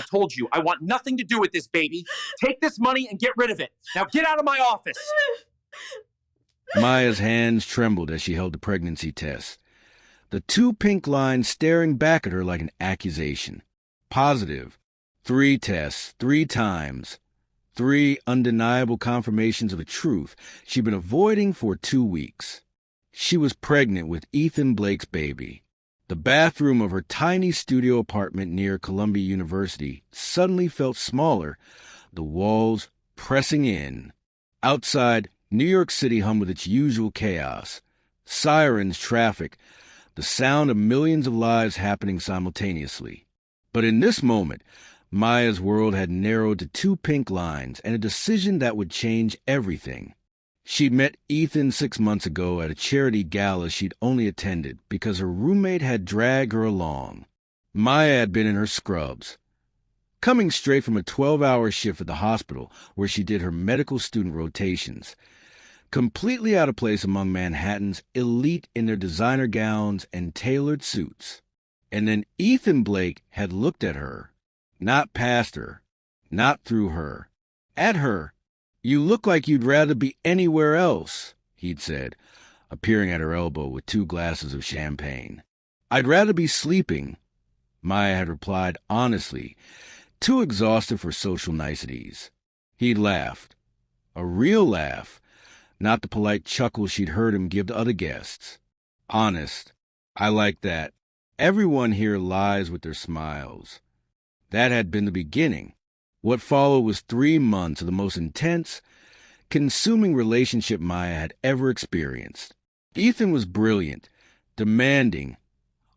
told you, I want nothing to do with this baby. Take this money and get rid of it. Now get out of my office. Maya's hands trembled as she held the pregnancy test, the 2 pink lines staring back at her like an accusation. Positive. 3 tests, 3 times. 3 undeniable confirmations of a truth she'd been avoiding for 2 weeks. She was pregnant with Ethan Blake's baby. The bathroom of her tiny studio apartment near Columbia University suddenly felt smaller, the walls pressing in. Outside, New York City hummed with its usual chaos. Sirens, traffic, the sound of millions of lives happening simultaneously. But in this moment, Maya's world had narrowed to 2 pink lines and a decision that would change everything. She'd met Ethan 6 months ago at a charity gala she'd only attended because her roommate had dragged her along. Maya had been in her scrubs, coming straight from a 12-hour shift at the hospital where she did her medical student rotations, completely out of place among Manhattan's elite in their designer gowns and tailored suits. And then Ethan Blake had looked at her, not past her, not through her, at her. "You look like you'd rather be anywhere else," he'd said, appearing at her elbow with 2 glasses of champagne. "I'd rather be sleeping," Maya had replied honestly, too exhausted for social niceties. He'd laughed. A real laugh, not the polite chuckle she'd heard him give to other guests. Honest. I like that. Everyone here lies with their smiles. That had been the beginning. What followed was 3 months of the most intense, consuming relationship Maya had ever experienced. Ethan was brilliant, demanding,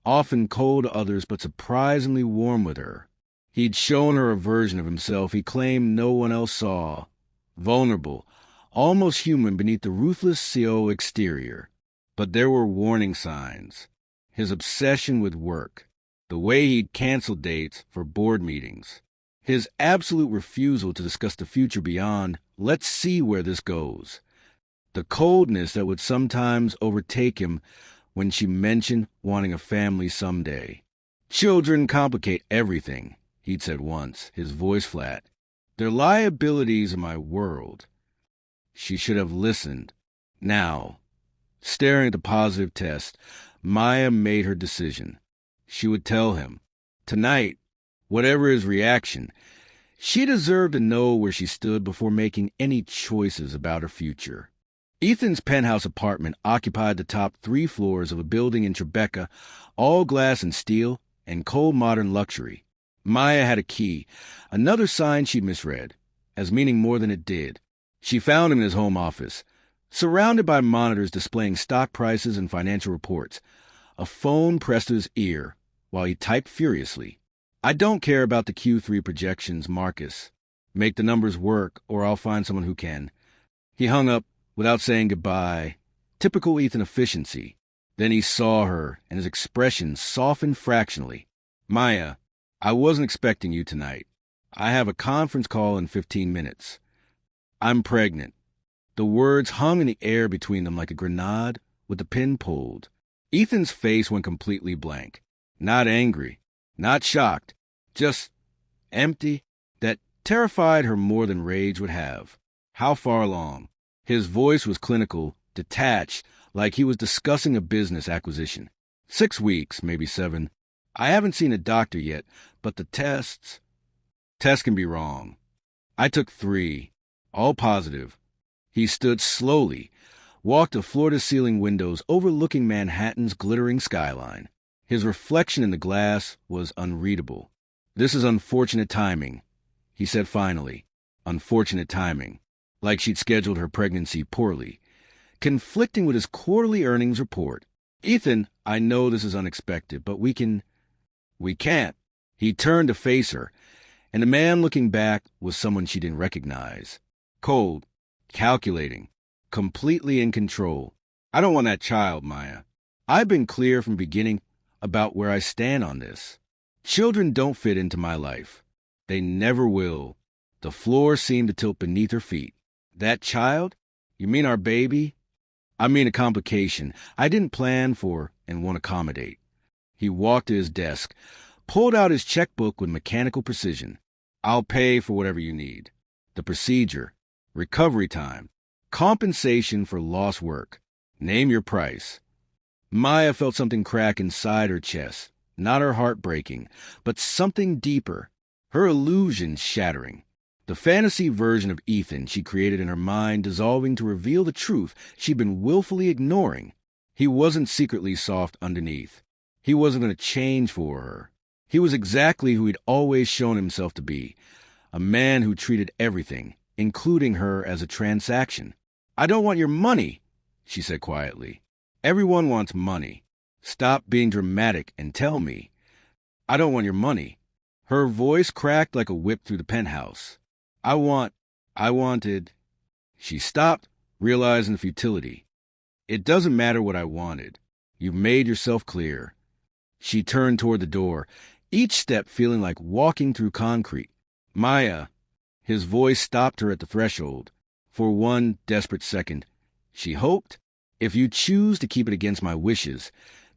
often cold to others but surprisingly warm with her. He'd shown her a version of himself he claimed no one else saw, vulnerable, almost human beneath the ruthless CO exterior. But there were warning signs. His obsession with work, the way he'd canceled dates for board meetings, his absolute refusal to discuss the future beyond, "Let's see where this goes." The coldness that would sometimes overtake him when she mentioned wanting a family someday. "Children complicate everything," he'd said once, his voice flat. "They're liabilities in my world." She should have listened. Now, staring at the positive test, Maya made her decision. She would tell him. Tonight, whatever his reaction, she deserved to know where she stood before making any choices about her future. Ethan's penthouse apartment occupied the top 3 floors of a building in Tribeca, all glass and steel, and cold modern luxury. Maya had a key, another sign she'd misread, as meaning more than it did. She found him in his home office, surrounded by monitors displaying stock prices and financial reports. A phone pressed to his ear while he typed furiously. "I don't care about the Q3 projections, Marcus. Make the numbers work, or I'll find someone who can." He hung up without saying goodbye. Typical Ethan efficiency. Then he saw her, and his expression softened fractionally. "Maya, I wasn't expecting you tonight. I have a conference call in 15 minutes. I'm pregnant." The words hung in the air between them like a grenade with the pin pulled. Ethan's face went completely blank. Not angry, not shocked, just empty. That terrified her more than rage would have. "How far along?" His voice was clinical, detached, like he was discussing a business acquisition. 6 weeks, maybe 7. "I haven't seen a doctor yet, but the tests can be wrong. I took 3, all positive." He stood slowly, walked to floor-to-ceiling windows overlooking Manhattan's glittering skyline. His reflection in the glass was unreadable. "This is unfortunate timing," he said finally. Unfortunate timing. Like she'd scheduled her pregnancy poorly, conflicting with his quarterly earnings report. "Ethan, I know this is unexpected, but we can't." He turned to face her, and the man looking back was someone she didn't recognize. Cold, calculating, completely in control. "I don't want that child, Maya. I've been clear from the beginning about where I stand on this. Children don't fit into my life. They never will." The floor seemed to tilt beneath her feet. "That child? You mean our baby?" "I mean a complication I didn't plan for and won't accommodate." He walked to his desk, pulled out his checkbook with mechanical precision. I'll pay for whatever you need. The procedure, recovery time, compensation for lost work. Name your price. Maya felt something crack inside her chest, not her heart breaking, but something deeper, her illusions shattering. The fantasy version of Ethan she created in her mind dissolving to reveal the truth she'd been willfully ignoring. He wasn't secretly soft underneath. He wasn't going to change for her. He was exactly who he'd always shown himself to be, a man who treated everything, including her, as a transaction. I don't want your money, she said quietly. Everyone wants money. Stop being dramatic and tell me. I don't want your money. Her voice cracked like a whip through the penthouse. I wanted. She stopped, realizing the futility. It doesn't matter what I wanted. You've made yourself clear. She turned toward the door, each step feeling like walking through concrete. Maya. His voice stopped her at the threshold. For one desperate second, she hoped, if you choose to keep it against my wishes,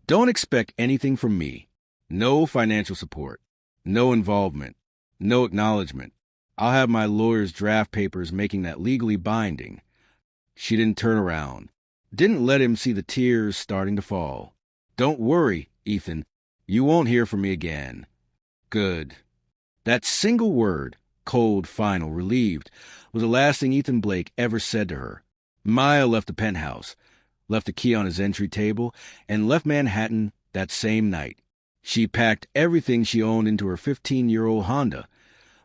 don't expect anything from me. No financial support. No involvement. No acknowledgement. I'll have my lawyers draft papers making that legally binding. She didn't turn around. Didn't let him see the tears starting to fall. Don't worry, Ethan. You won't hear from me again. Good. That single word, cold, final, relieved, was the last thing Ethan Blake ever said to her. Maya left the penthouse, left the key on his entry table, and left Manhattan that same night. She packed everything she owned into her 15-year-old Honda,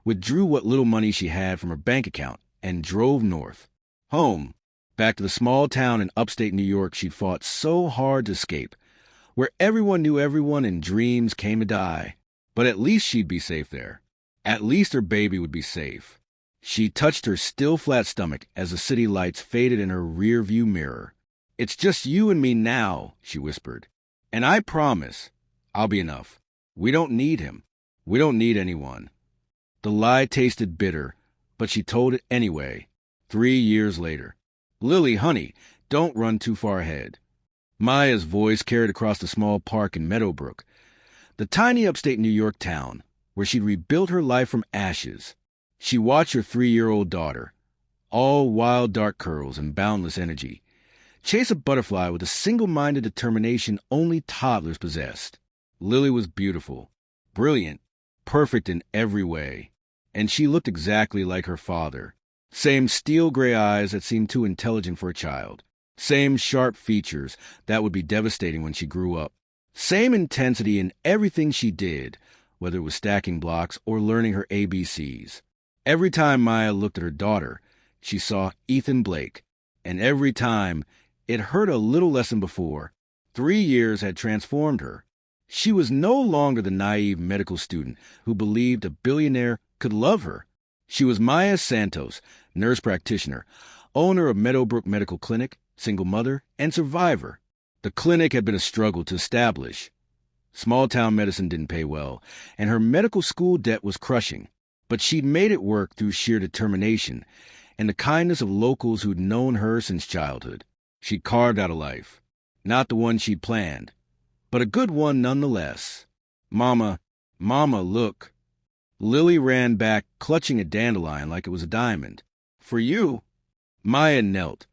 withdrew what little money she had from her bank account, and drove north. Home, back to the small town in upstate New York she'd fought so hard to escape, where everyone knew everyone and dreams came to die. But at least she'd be safe there. At least her baby would be safe. She touched her still flat stomach as the city lights faded in her rear-view mirror. It's just you and me now, she whispered. And I promise, I'll be enough. We don't need him. We don't need anyone. The lie tasted bitter, but she told it anyway, 3 years later. Lily, honey, don't run too far ahead. Maya's voice carried across the small park in Meadowbrook, the tiny upstate New York town where she'd rebuilt her life from ashes. She watched her 3-year-old daughter, all wild dark curls and boundless energy, chase a butterfly with a single-minded determination only toddlers possessed. Lily was beautiful, brilliant, perfect in every way, and she looked exactly like her father. Same steel-gray eyes that seemed too intelligent for a child. Same sharp features that would be devastating when she grew up. Same intensity in everything she did, whether it was stacking blocks or learning her ABCs. Every time Maya looked at her daughter, she saw Ethan Blake, and every time it hurt a little less than before. 3 years had transformed her. She was no longer the naive medical student who believed a billionaire could love her. She was Maya Santos, nurse practitioner, owner of Meadowbrook Medical Clinic, single mother, and survivor. The clinic had been a struggle to establish. Small-town medicine didn't pay well, and her medical school debt was crushing. But she'd made it work through sheer determination and the kindness of locals who'd known her since childhood. She'd carved out a life. Not the one she'd planned, but a good one nonetheless. Mama, look. Lily ran back, clutching a dandelion like it was a diamond. For you. Maya knelt,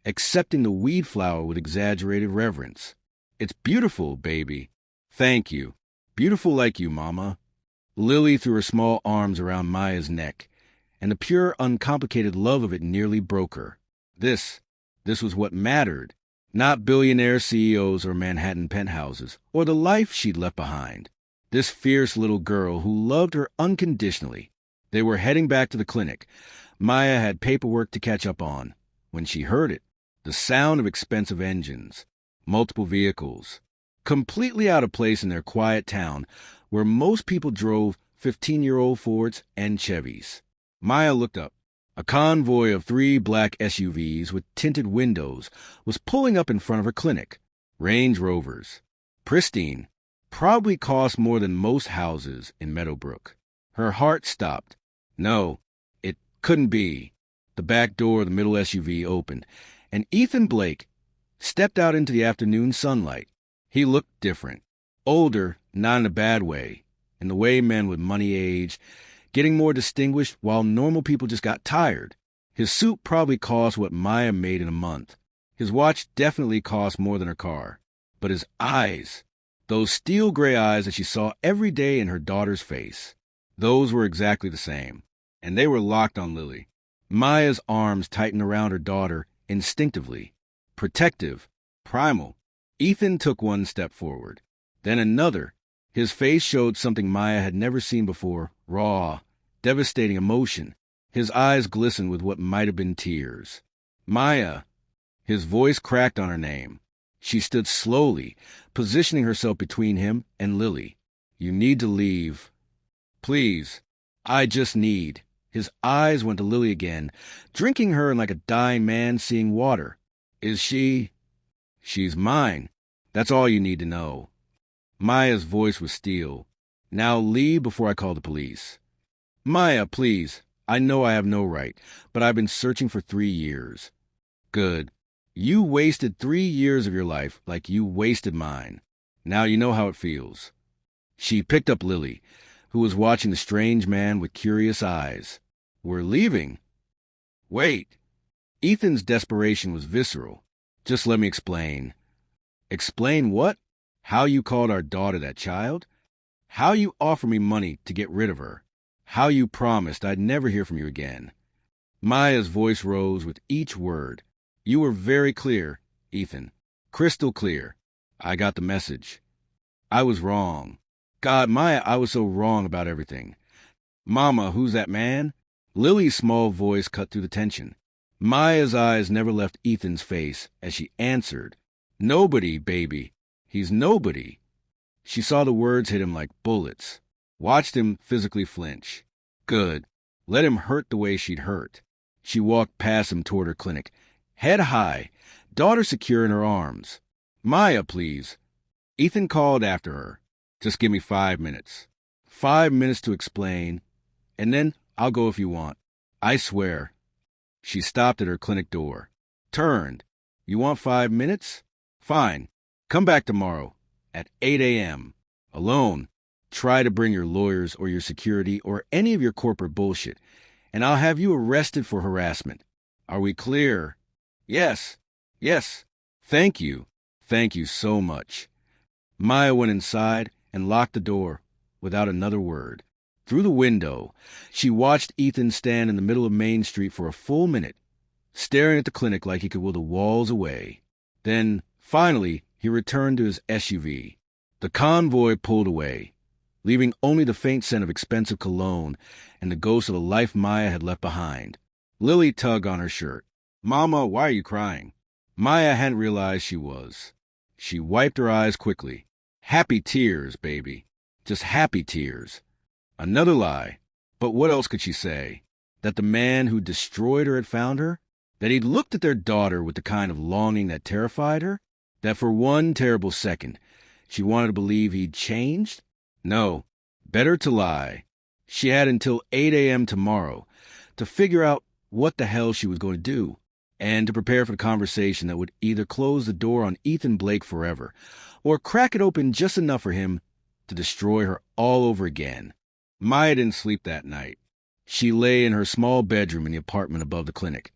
accepting the weed flower with exaggerated reverence. It's beautiful, baby. Thank you. Beautiful like you, Mama. Lily threw her small arms around Maya's neck, and the pure, uncomplicated love of it nearly broke her. This was what mattered, not billionaire CEOs or Manhattan penthouses, or the life she'd left behind. This fierce little girl who loved her unconditionally. They were heading back to the clinic. Maya had paperwork to catch up on. When she heard it, the sound of expensive engines, multiple vehicles, completely out of place in their quiet town where most people drove 15-year-old Fords and Chevys. Maya looked up. A convoy of 3 black SUVs with tinted windows was pulling up in front of her clinic. Range Rovers. Pristine. Probably cost more than most houses in Meadowbrook. Her heart stopped. No, it couldn't be. The back door of the middle SUV opened, and Ethan Blake stepped out into the afternoon sunlight. He looked different. Older, not in a bad way. and the way men with money age, getting more distinguished while normal people just got tired. His suit probably cost what Maya made in a month. His watch definitely cost more than her car. But his eyes, those steel gray eyes that she saw every day in her daughter's face, those were exactly the same. And they were locked on Lily. Maya's arms tightened around her daughter instinctively. Protective, primal. Ethan took one step forward, then another. His face showed something Maya had never seen before, raw, devastating emotion. His eyes glistened with what might have been tears. Maya. His voice cracked on her name. She stood slowly, positioning herself between him and Lily. You need to leave. Please. I just need. His eyes went to Lily again, drinking her in like a dying man seeing water. Is she? She's mine. That's all you need to know. Maya's voice was steel. Now leave before I call the police. Maya, please. I know I have no right, but I've been searching for 3 years. Good. You wasted 3 years of your life like you wasted mine. Now you know how it feels. She picked up Lily, who was watching the strange man with curious eyes. We're leaving. Wait. Ethan's desperation was visceral. Just let me explain. Explain what? How you called our daughter that child? How you offered me money to get rid of her? How you promised I'd never hear from you again? Maya's voice rose with each word. You were very clear, Ethan. Crystal clear. I got the message. I was wrong. God, Maya, I was so wrong about everything. Mama, who's that man? Lily's small voice cut through the tension. Maya's eyes never left Ethan's face as she answered. Nobody, baby. He's nobody. She saw the words hit him like bullets. Watched him physically flinch. Good. Let him hurt the way she'd hurt. She walked past him toward her clinic, head high, daughter secure in her arms. Maya, please. Ethan called after her. Just give me 5 minutes. 5 minutes to explain, and then I'll go if you want. I swear. She stopped at her clinic door. Turned. You want 5 minutes? Fine. Come back tomorrow at 8 a.m. Alone. Try to bring your lawyers or your security or any of your corporate bullshit, and I'll have you arrested for harassment. Are we clear? Yes. Yes. Thank you. Thank you so much. Maya went inside and locked the door without another word. Through the window, she watched Ethan stand in the middle of Main Street for a full minute, staring at the clinic like he could will the walls away. Then, finally, he returned to his SUV. The convoy pulled away, leaving only the faint scent of expensive cologne and the ghost of a life Maya had left behind. Lily tugged on her shirt. Mama, why are you crying? Maya hadn't realized she was. She wiped her eyes quickly. Happy tears, baby. Just happy tears. Another lie. But what else could she say? That the man who destroyed her had found her? That he'd looked at their daughter with the kind of longing that terrified her? That for one terrible second, she wanted to believe he'd changed? No. Better to lie. She had until 8 a.m. tomorrow to figure out what the hell she was going to do, and to prepare for the conversation that would either close the door on Ethan Blake forever, or crack it open just enough for him to destroy her all over again. Maya didn't sleep that night. She lay in her small bedroom in the apartment above the clinic,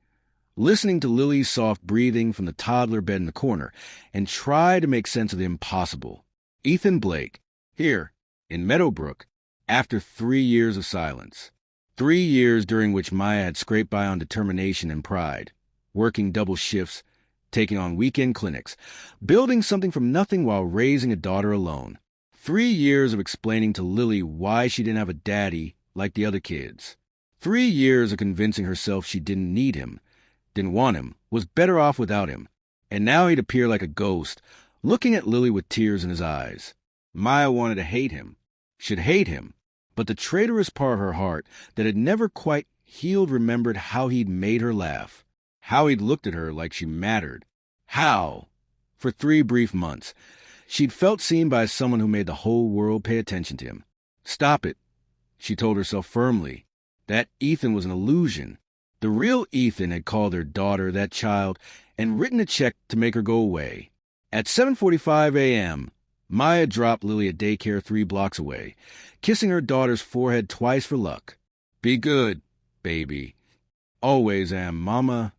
listening to Lily's soft breathing from the toddler bed in the corner, and tried to make sense of the impossible. Ethan Blake, here, in Meadowbrook, after 3 years of silence. 3 years during which Maya had scraped by on determination and pride, working double shifts, taking on weekend clinics, building something from nothing while raising a daughter alone. 3 years of explaining to Lily why she didn't have a daddy like the other kids. 3 years of convincing herself she didn't need him, didn't want him, was better off without him. And now he'd appear like a ghost, looking at Lily with tears in his eyes. Maya wanted to hate him, should hate him, but the traitorous part of her heart that had never quite healed remembered how he'd made her laugh, how he'd looked at her like she mattered. How? For 3 brief months, she'd felt seen by someone who made the whole world pay attention to him. Stop it, she told herself firmly. That Ethan was an illusion. The real Ethan had called her daughter that child and written a check to make her go away. At 7:45 a.m., Maya dropped Lily at daycare 3 blocks away, kissing her daughter's forehead twice for luck. Be good, baby. Always am, Mama.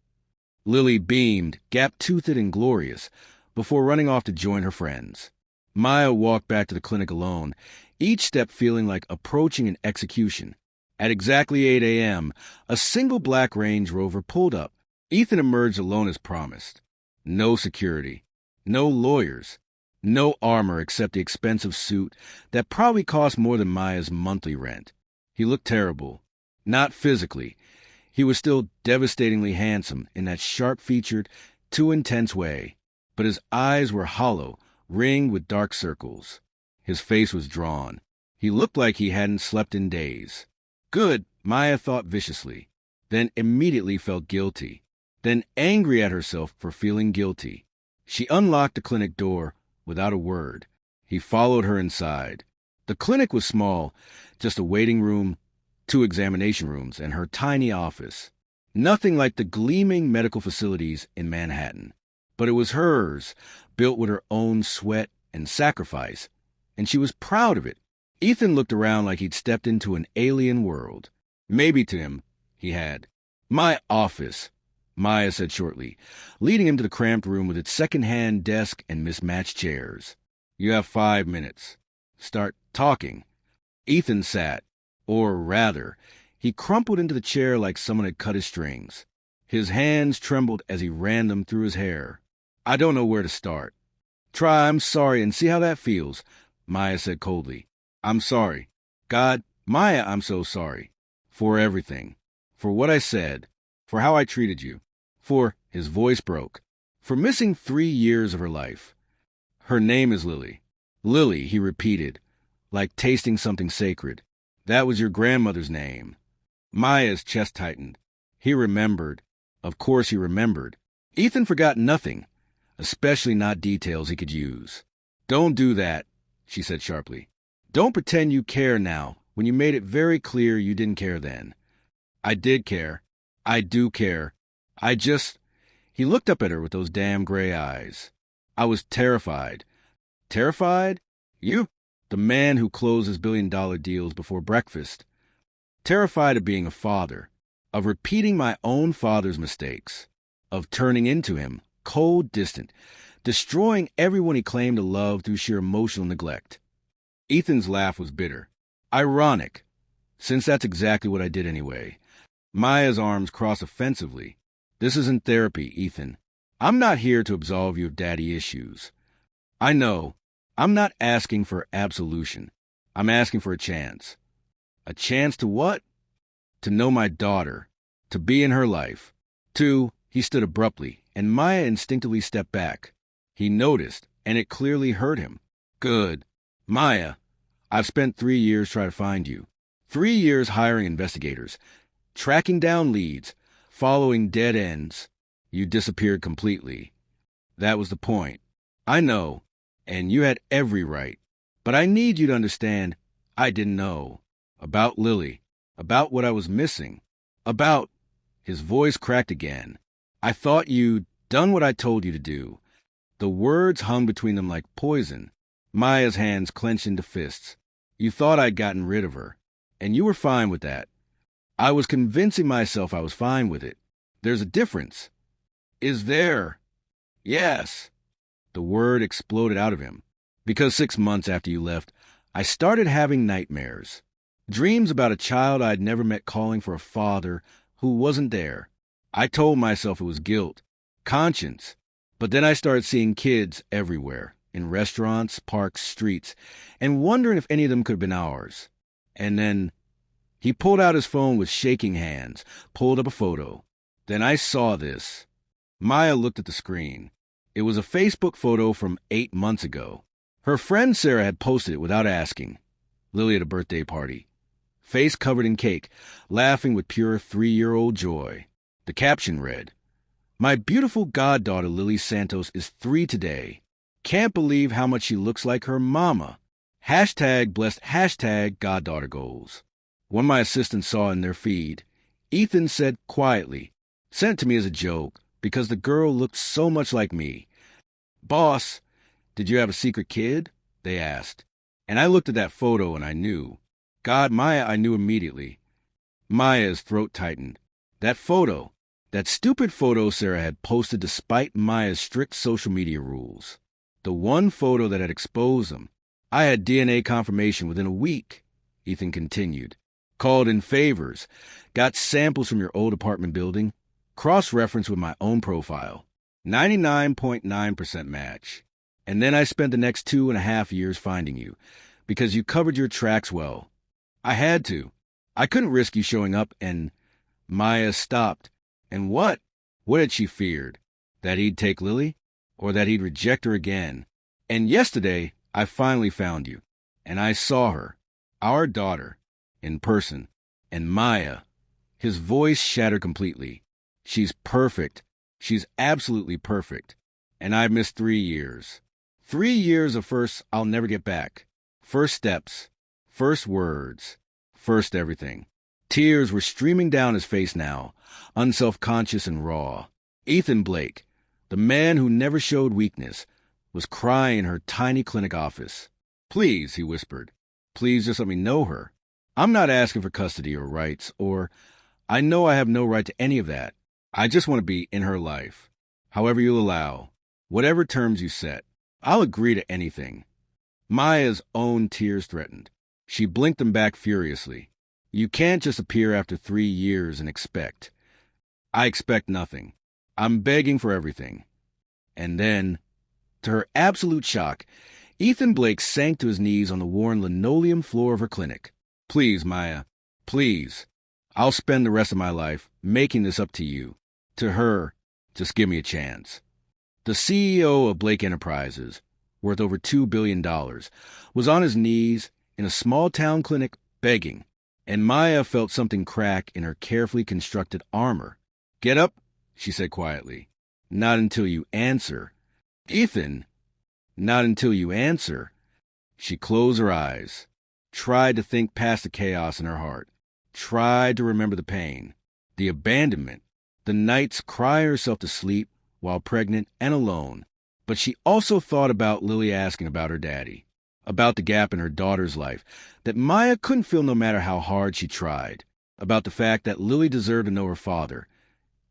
Lily beamed, gap-toothed and glorious, before running off to join her friends. Maya walked back to the clinic alone, each step feeling like approaching an execution. At exactly 8 a.m., a single black Range Rover pulled up. Ethan emerged alone as promised. No security, no lawyers, no armor except the expensive suit that probably cost more than Maya's monthly rent. He looked terrible. Not physically. He was still devastatingly handsome in that sharp-featured, too intense way, but his eyes were hollow, ringed with dark circles. His face was drawn. He looked like he hadn't slept in days. Good, Maya thought viciously, then immediately felt guilty, then angry at herself for feeling guilty. She unlocked the clinic door without a word. He followed her inside. The clinic was small, just a waiting room, 2 examination rooms, and her tiny office. Nothing like the gleaming medical facilities in Manhattan. But it was hers, built with her own sweat and sacrifice, and she was proud of it. Ethan looked around like he'd stepped into an alien world. Maybe to him, he had. My office, Maya said shortly, leading him to the cramped room with its second-hand desk and mismatched chairs. You have 5 minutes. Start talking. Ethan sat. Or rather, he crumpled into the chair like someone had cut his strings. His hands trembled as he ran them through his hair. I don't know where to start. Try I'm sorry and see how that feels, Maya said coldly. I'm sorry. God, Maya, I'm so sorry. For everything. For what I said. For how I treated you. For, his voice broke. For missing 3 years of her life. Her name is Lily. Lily, he repeated, like tasting something sacred. That was your grandmother's name. Maya's chest tightened. He remembered. Of course he remembered. Ethan forgot nothing, especially not details he could use. Don't do that, she said sharply. Don't pretend you care now when you made it very clear you didn't care then. I did care. I do care. I just... He looked up at her with those damn gray eyes. I was terrified. Terrified? You? The man who closes billion-dollar deals before breakfast. Terrified of being a father, of repeating my own father's mistakes, of turning into him, cold, distant, destroying everyone he claimed to love through sheer emotional neglect. Ethan's laugh was bitter. Ironic, since that's exactly what I did anyway. Maya's arms crossed offensively. This isn't therapy, Ethan. I'm not here to absolve you of daddy issues. I know. I'm not asking for absolution. I'm asking for a chance. A chance to what? To know my daughter. To be in her life. He stood abruptly, and Maya instinctively stepped back. He noticed, and it clearly hurt him. Good. Maya, I've spent 3 years trying to find you. 3 years hiring investigators, tracking down leads, following dead ends. You disappeared completely. That was the point. I know. And you had every right. But I need you to understand, I didn't know. About Lily. About what I was missing. About... His voice cracked again. I thought you'd done what I told you to do. The words hung between them like poison. Maya's hands clenched into fists. You thought I'd gotten rid of her. And you were fine with that. I was convincing myself I was fine with it. There's a difference. Is there? Yes. The word exploded out of him. Because 6 months after you left, I started having nightmares. Dreams about a child I'd never met calling for a father who wasn't there. I told myself it was guilt, conscience. But then I started seeing kids everywhere, in restaurants, parks, streets, and wondering if any of them could have been ours. And then he pulled out his phone with shaking hands, pulled up a photo. Then I saw this. Maya looked at the screen. It was a Facebook photo from 8 months ago. Her friend Sarah had posted it without asking. Lily at a birthday party. Face covered in cake, laughing with pure 3-year-old joy. The caption read, My beautiful goddaughter Lily Santos is 3 today. Can't believe how much she looks like her mama. #blessed #goddaughter goals. One my assistants saw in their feed. Ethan said quietly, sent it to me as a joke, because the girl looked so much like me. Boss, did you have a secret kid? they asked. And I looked at that photo and I knew. God, Maya, I knew immediately. Maya's throat tightened. That photo, that stupid photo Sarah had posted despite Maya's strict social media rules. The one photo that had exposed them. I had DNA confirmation within a week, Ethan continued. Called in favors, got samples from your old apartment building, cross-referenced with my own profile. 99.9% match. And then I spent the next 2.5 years finding you, because you covered your tracks well. I had to. I couldn't risk you showing up, and Maya stopped. And what? What had she feared? That he'd take Lily? Or that he'd reject her again? And yesterday, I finally found you, and I saw her, our daughter, in person. And Maya, his voice shattered completely. She's perfect. She's absolutely perfect. And I've missed 3 years. 3 years of first I'll never get back. First steps, first words, first everything. Tears were streaming down his face now, unself-conscious and raw. Ethan Blake, the man who never showed weakness, was crying in her tiny clinic office. Please, he whispered, please just let me know her. I'm not asking for custody or rights, or I know I have no right to any of that. I just want to be in her life. However you'll allow, whatever terms you set, I'll agree to anything. Maya's own tears threatened. She blinked them back furiously. You can't just appear after 3 years and expect. I expect nothing. I'm begging for everything. And then, to her absolute shock, Ethan Blake sank to his knees on the worn linoleum floor of her clinic. Please, Maya, please. I'll spend the rest of my life making this up to you. To her, just give me a chance. The CEO of Blake Enterprises, worth over $2 billion, was on his knees in a small-town clinic begging, and Maya felt something crack in her carefully constructed armor. Get up, she said quietly. Not until you answer. Ethan, not until you answer. She closed her eyes, tried to think past the chaos in her heart, tried to remember the pain, the abandonment, the nights crying herself to sleep while pregnant and alone. But she also thought about Lily asking about her daddy, about the gap in her daughter's life that Maya couldn't fill no matter how hard she tried, about the fact that Lily deserved to know her father,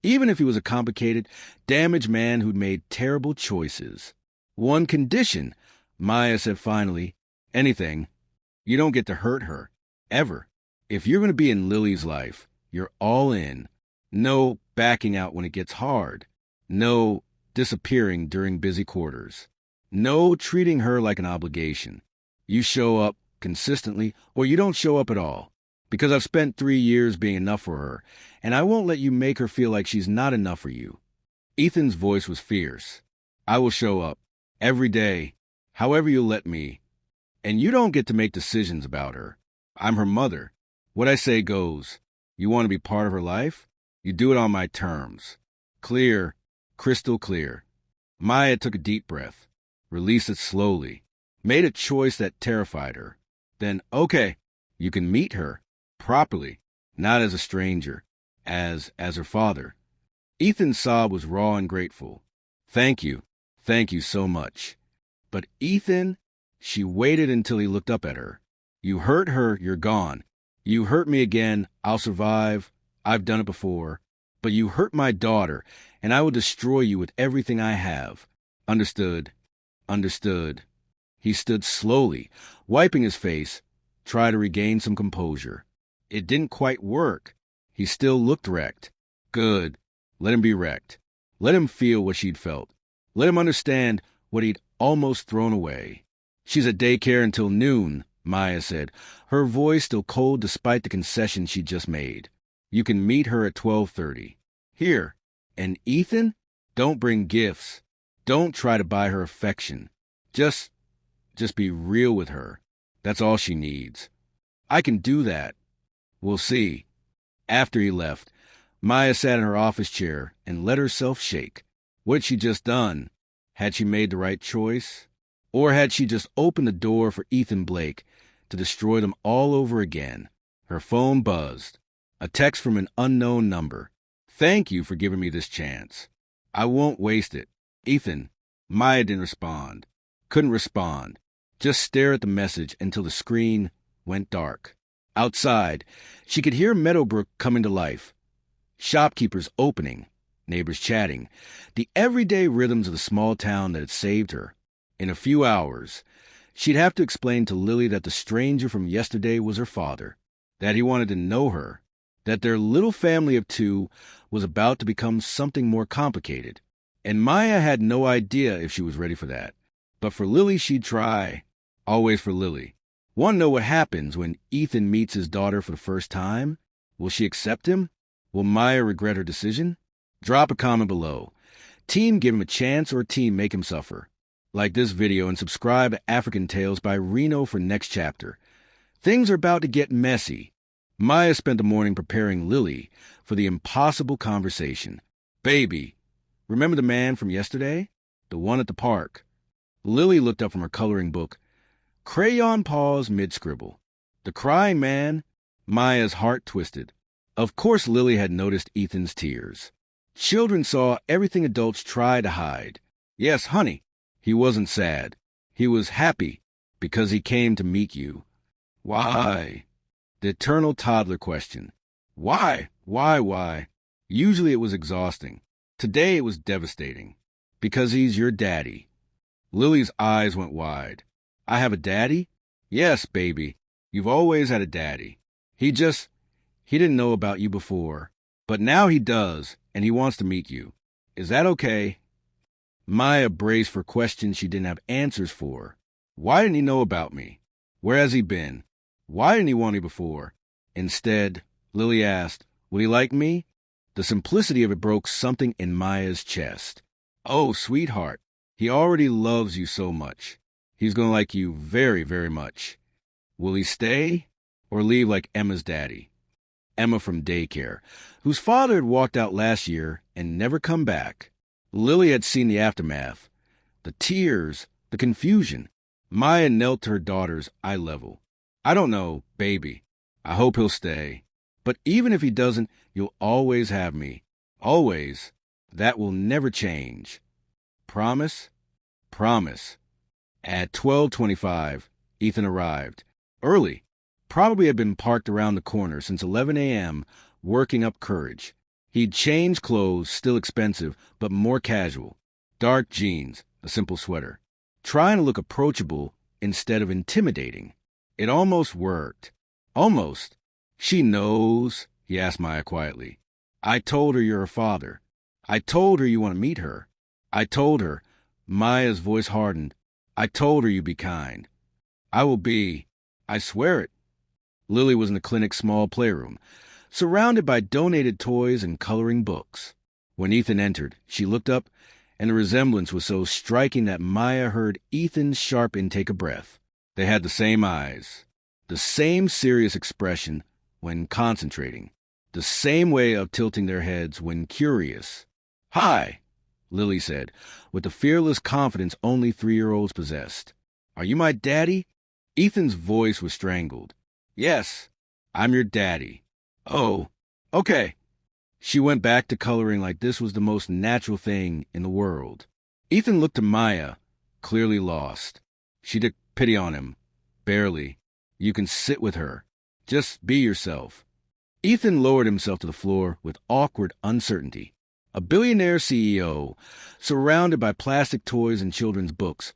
even if he was a complicated, damaged man who'd made terrible choices. One condition, Maya said finally, anything. You don't get to hurt her, ever. If you're going to be in Lily's life, you're all in. No backing out when it gets hard. No disappearing during busy quarters. No treating her like an obligation. You show up consistently, or you don't show up at all. Because I've spent 3 years being enough for her, and I won't let you make her feel like she's not enough for you. Ethan's voice was fierce. I will show up, every day, however you'll let me. And you don't get to make decisions about her. I'm her mother. What I say goes. You want to be part of her life? You do it on my terms. Clear, crystal clear. Maya took a deep breath, released it slowly, made a choice that terrified her. Then, okay, you can meet her, properly, not as a stranger, as her father. Ethan's sob was raw and grateful. Thank you so much. But Ethan, she waited until he looked up at her. You hurt her, you're gone. You hurt me again, I'll survive. I've done it before. But you hurt my daughter, and I will destroy you with everything I have. Understood. Understood. He stood slowly, wiping his face, tried to regain some composure. It didn't quite work. He still looked wrecked. Good. Let him be wrecked. Let him feel what she'd felt. Let him understand what he'd almost thrown away. She's at daycare until noon, Maya said, her voice still cold despite the concession she'd just made. You can meet her at 12:30. Here. And Ethan, don't bring gifts. Don't try to buy her affection. Just be real with her. That's all she needs. I can do that. We'll see. After he left, Maya sat in her office chair and let herself shake. What had she just done? Had she made the right choice? Or had she just opened the door for Ethan Blake to destroy them all over again? Her phone buzzed. A text from an unknown number. Thank you for giving me this chance. I won't waste it. Ethan. Maya didn't respond. Couldn't respond. Just stare at the message until the screen went dark. Outside, she could hear Meadowbrook coming to life. Shopkeepers opening, neighbors chatting, the everyday rhythms of the small town that had saved her. In a few hours, she'd have to explain to Lily that the stranger from yesterday was her father, that he wanted to know her, that their little family of two was about to become something more complicated. And Maya had no idea if she was ready for that. But for Lily, she'd try. Always for Lily. Want to know what happens when Ethan meets his daughter for the first time? Will she accept him? Will Maya regret her decision? Drop a comment below. Team give him a chance or team make him suffer? Like this video and subscribe to African Tales by Reno for next chapter. Things are about to get messy. Maya spent the morning preparing Lily for the impossible conversation. Baby, remember the man from yesterday? The one at the park. Lily looked up from her coloring book. Crayon pause mid-scribble. The crying man? Maya's heart twisted. Of course Lily had noticed Ethan's tears. Children saw everything adults try to hide. Yes, honey, he wasn't sad. He was happy because he came to meet you. Why? The eternal toddler question. Why? Why? Usually it was exhausting. Today it was devastating. Because he's your daddy. Lily's eyes went wide. I have a daddy? Yes, baby. You've always had a daddy. He didn't know about you before. But now he does, and he wants to meet you. Is that okay? Maya braced for questions she didn't have answers for. Why didn't he know about me? Where has he been? Why didn't he want me before? Instead, Lily asked, would he like me? The simplicity of it broke something in Maya's chest. Oh, sweetheart, he already loves you so much. He's going to like you very, very much. Will he stay or leave like Emma's daddy? Emma from daycare, whose father had walked out last year and never come back. Lily had seen the aftermath. The tears, the confusion. Maya knelt to her daughter's eye level. I don't know, baby. I hope he'll stay. But even if he doesn't, you'll always have me. Always. That will never change. Promise? Promise. At 12:25, Ethan arrived. Early. Probably had been parked around the corner since 11 a.m., working up courage. He'd changed clothes, still expensive, but more casual. Dark jeans, a simple sweater. Trying to look approachable instead of intimidating. It almost worked. Almost. She knows, he asked Maya quietly. I told her you're her father. I told her you want to meet her. I told her. Maya's voice hardened. I told her you'd be kind. I will be. I swear it. Lily was in the clinic's small playroom, surrounded by donated toys and coloring books. When Ethan entered, she looked up, and the resemblance was so striking that Maya heard Ethan's sharp intake of breath. They had the same eyes, the same serious expression when concentrating, the same way of tilting their heads when curious. Hi, Lily said, with the fearless confidence only 3-year-olds possessed. Are you my daddy? Ethan's voice was strangled. Yes, I'm your daddy. Oh, okay. She went back to coloring like this was the most natural thing in the world. Ethan looked to Maya, clearly lost. She took pity on him. Barely. You can sit with her. Just be yourself. Ethan lowered himself to the floor with awkward uncertainty. A billionaire CEO, surrounded by plastic toys and children's books.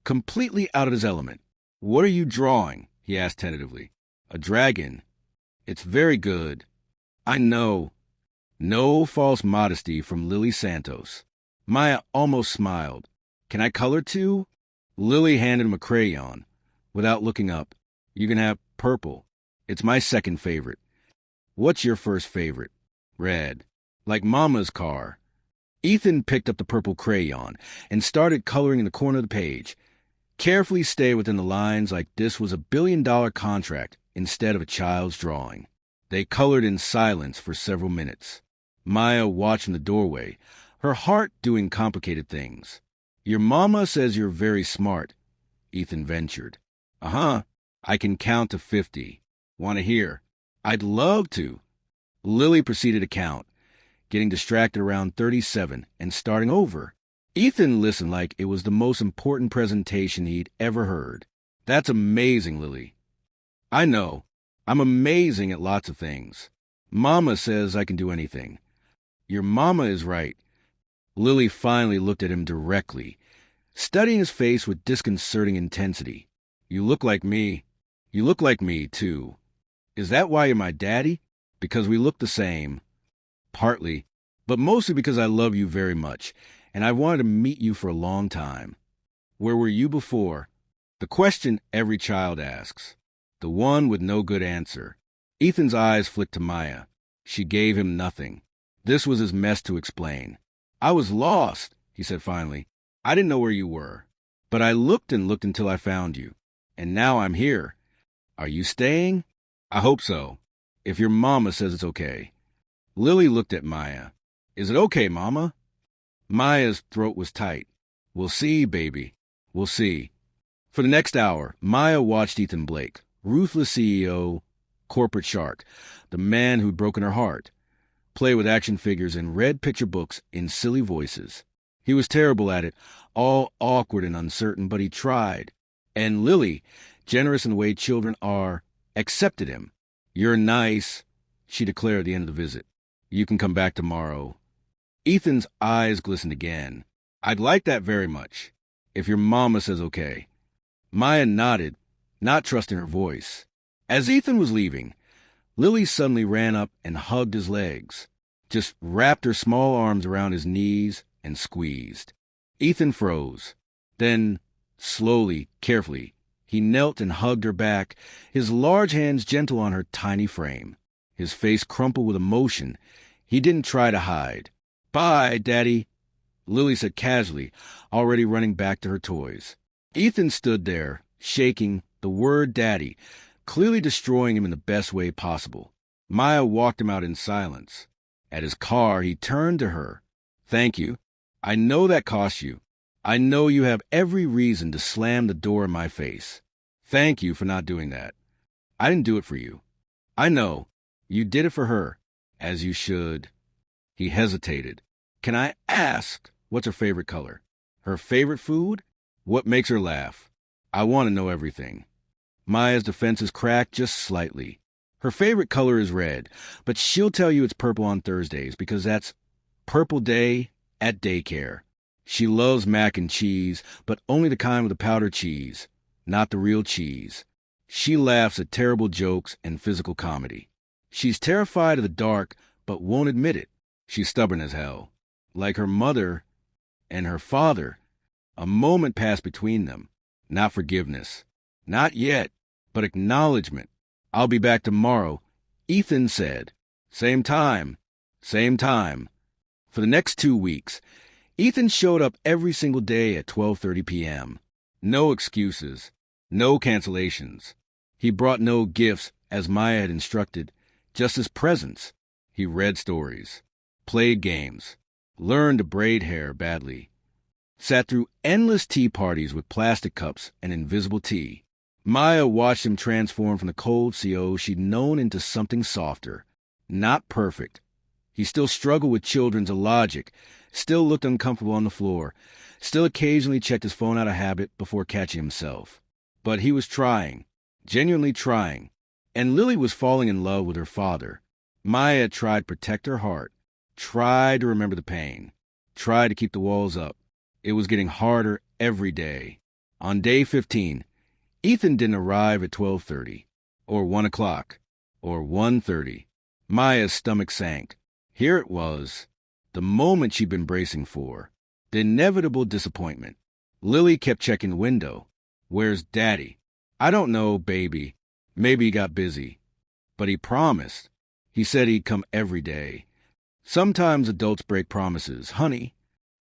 Completely out of his element. What are you drawing? He asked tentatively. A dragon. It's very good. I know. No false modesty from Lily Santos. Maya almost smiled. Can I color too? Lily handed him a crayon. Without looking up. You can have purple. It's my second favorite. What's your first favorite? Red. Like Mama's car. Ethan picked up the purple crayon and started coloring in the corner of the page. Carefully stay within the lines like this was a billion-dollar contract instead of a child's drawing. They colored in silence for several minutes. Maya watched in the doorway, her heart doing complicated things. Your mama says you're very smart, Ethan ventured. Uh-huh. I can count to 50. Want to hear? I'd love to. Lily proceeded to count, getting distracted around 37 and starting over. Ethan listened like it was the most important presentation he'd ever heard. That's amazing, Lily. I know. I'm amazing at lots of things. Mama says I can do anything. Your mama is right. Lily finally looked at him directly, studying his face with disconcerting intensity. You look like me. You look like me, too. Is that why you're my daddy? Because we look the same. Partly, but mostly because I love you very much, and I've wanted to meet you for a long time. Where were you before? The question every child asks. The one with no good answer. Ethan's eyes flicked to Maya. She gave him nothing. This was his mess to explain. I was lost, he said finally. I didn't know where you were. But I looked and looked until I found you. And now I'm here. Are you staying? I hope so. If your mama says it's okay. Lily looked at Maya. Is it okay, Mama? Maya's throat was tight. We'll see, baby. We'll see. For the next hour, Maya watched Ethan Blake, ruthless CEO, corporate shark, the man who'd broken her heart, play with action figures and read picture books in silly voices. He was terrible at it, all awkward and uncertain, but he tried. And Lily, generous in the way children are, accepted him. You're nice, she declared at the end of the visit. You can come back tomorrow. Ethan's eyes glistened again. I'd like that very much, if your mama says okay. Maya nodded, not trusting her voice. As Ethan was leaving, Lily suddenly ran up and hugged his legs, just wrapped her small arms around his knees and squeezed. Ethan froze. Then, slowly, carefully, he knelt and hugged her back, his large hands gentle on her tiny frame. His face crumpled with emotion. He didn't try to hide. Bye, Daddy, Lily said casually, already running back to her toys. Ethan stood there, shaking, the word Daddy, clearly destroying him in the best way possible. Maya walked him out in silence. At his car, he turned to her. Thank you. I know that cost you. I know you have every reason to slam the door in my face. Thank you for not doing that. I didn't do it for you. I know. You did it for her, as you should. He hesitated. Can I ask what's her favorite color? Her favorite food? What makes her laugh? I want to know everything. Maya's defenses cracked just slightly. Her favorite color is red, but she'll tell you it's purple on Thursdays because that's Purple Day at daycare. She loves mac and cheese, but only the kind with the powdered cheese, not the real cheese. She laughs at terrible jokes and physical comedy. She's terrified of the dark, but won't admit it. She's stubborn as hell. Like her mother and her father, a moment passed between them. Not forgiveness. Not yet, but acknowledgement. I'll be back tomorrow, Ethan said. Same time. Same time. For the next 2 weeks, Ethan showed up every single day at 12:30 p.m. No excuses. No cancellations. He brought no gifts, as Maya had instructed, just his presence. He read stories, played games, learned to braid hair badly, sat through endless tea parties with plastic cups and invisible tea. Maya watched him transform from the cold CO she'd known into something softer. Not perfect. He still struggled with children's logic, still looked uncomfortable on the floor, still occasionally checked his phone out of habit before catching himself. But he was trying, genuinely trying, and Lily was falling in love with her father. Maya tried to protect her heart, tried to remember the pain, tried to keep the walls up. It was getting harder every day. On day 15, Ethan didn't arrive at 12:30, or 1 o'clock, or 1:30. Maya's stomach sank. Here it was, the moment she'd been bracing for, the inevitable disappointment. Lily kept checking the window. Where's Daddy? I don't know, baby. Maybe he got busy. But he promised. He said he'd come every day. Sometimes adults break promises. Honey.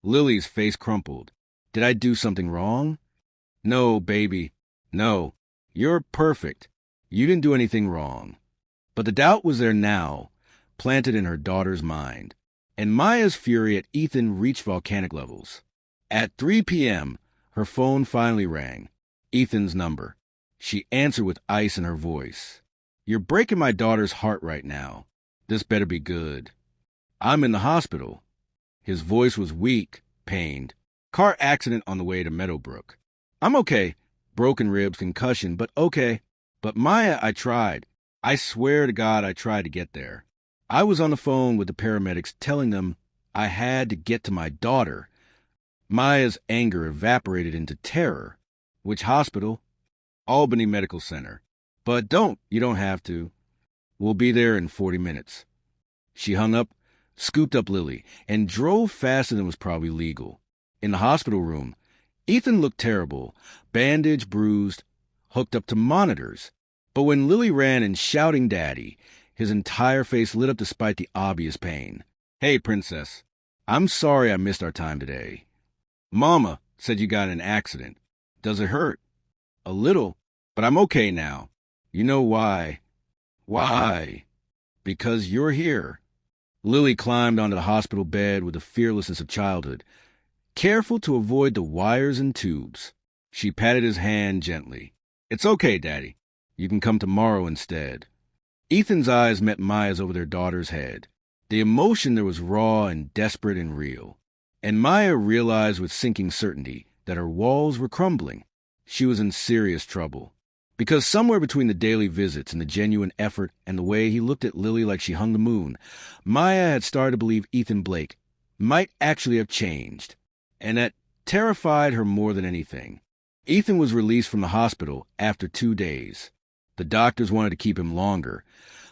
Lily's face crumpled. Did I do something wrong? No, baby. No. You're perfect. You didn't do anything wrong. But the doubt was there now, planted in her daughter's mind. And Maya's fury at Ethan reached volcanic levels. At 3 p.m., her phone finally rang. Ethan's number. She answered with ice in her voice. You're breaking my daughter's heart right now. This better be good. I'm in the hospital. His voice was weak, pained. Car accident on the way to Meadowbrook. I'm okay. Broken ribs, concussion, but okay. But Maya, I tried. I swear to God I tried to get there. I was on the phone with the paramedics telling them I had to get to my daughter. Maya's anger evaporated into terror. Which hospital? Albany Medical Center. But you don't have to. We'll be there in 40 minutes. She hung up, scooped up Lily, and drove faster than was probably legal. In the hospital room, Ethan looked terrible, bandaged, bruised, hooked up to monitors. But when Lily ran in shouting Daddy, his entire face lit up despite the obvious pain. Hey, Princess. I'm sorry I missed our time today. Mama said you got in an accident. Does it hurt? A little, but I'm okay now. You know why? Why? Because you're here. Lily climbed onto the hospital bed with the fearlessness of childhood, careful to avoid the wires and tubes. She patted his hand gently. It's okay, Daddy. You can come tomorrow instead. Ethan's eyes met Maya's over their daughter's head. The emotion there was raw and desperate and real. And Maya realized with sinking certainty that her walls were crumbling. She was in serious trouble. Because somewhere between the daily visits and the genuine effort and the way he looked at Lily like she hung the moon, Maya had started to believe Ethan Blake might actually have changed. And that terrified her more than anything. Ethan was released from the hospital after 2 days. The doctors wanted to keep him longer,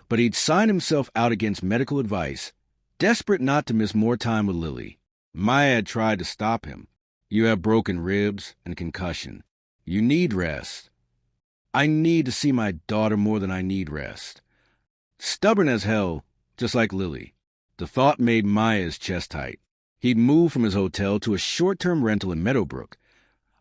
but he'd signed himself out against medical advice, desperate not to miss more time with Lily. Maya had tried to stop him. You have broken ribs and concussion. You need rest. I need to see my daughter more than I need rest. Stubborn as hell, just like Lily, the thought made Maya's chest tight. He'd moved from his hotel to a short-term rental in Meadowbrook,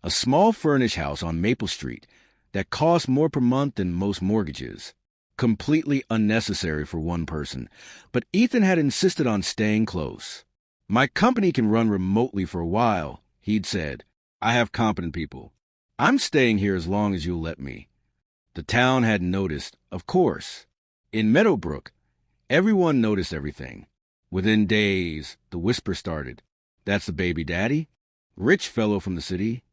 a small furnished house on Maple Street that cost more per month than most mortgages. Completely unnecessary for one person, but Ethan had insisted on staying close. My company can run remotely for a while, he'd said. I have competent people. I'm staying here as long as you'll let me. The town had noticed, of course. In Meadowbrook, everyone noticed everything. Within days, the whisper started. That's the baby daddy? Rich fellow from the city.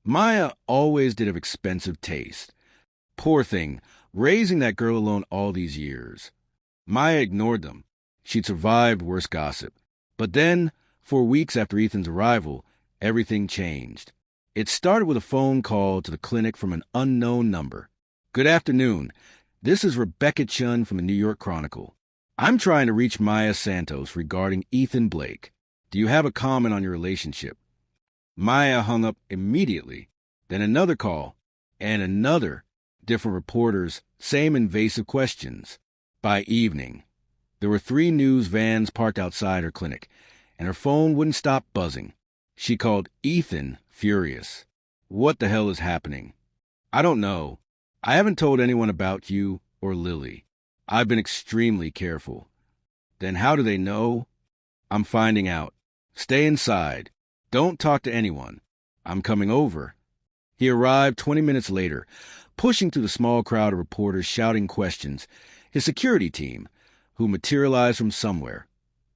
Maya always did have expensive taste. Poor thing, raising that girl alone all these years. Maya ignored them. She'd survived worse gossip. But then, 4 weeks after Ethan's arrival, everything changed. It started with a phone call to the clinic from an unknown number. Good afternoon. This is Rebecca Chun from the New York Chronicle. I'm trying to reach Maya Santos regarding Ethan Blake. Do you have a comment on your relationship? Maya hung up immediately. Then another call. And another. Different reporters, same invasive questions. By evening, there were 3 news vans parked outside her clinic, and her phone wouldn't stop buzzing. She called Ethan, furious. What the hell is happening? I don't know. I haven't told anyone about you or Lily. I've been extremely careful. Then how do they know? I'm finding out. Stay inside. Don't talk to anyone. I'm coming over. He arrived 20 minutes later, pushing through the small crowd of reporters shouting questions, his security team, who materialized from somewhere,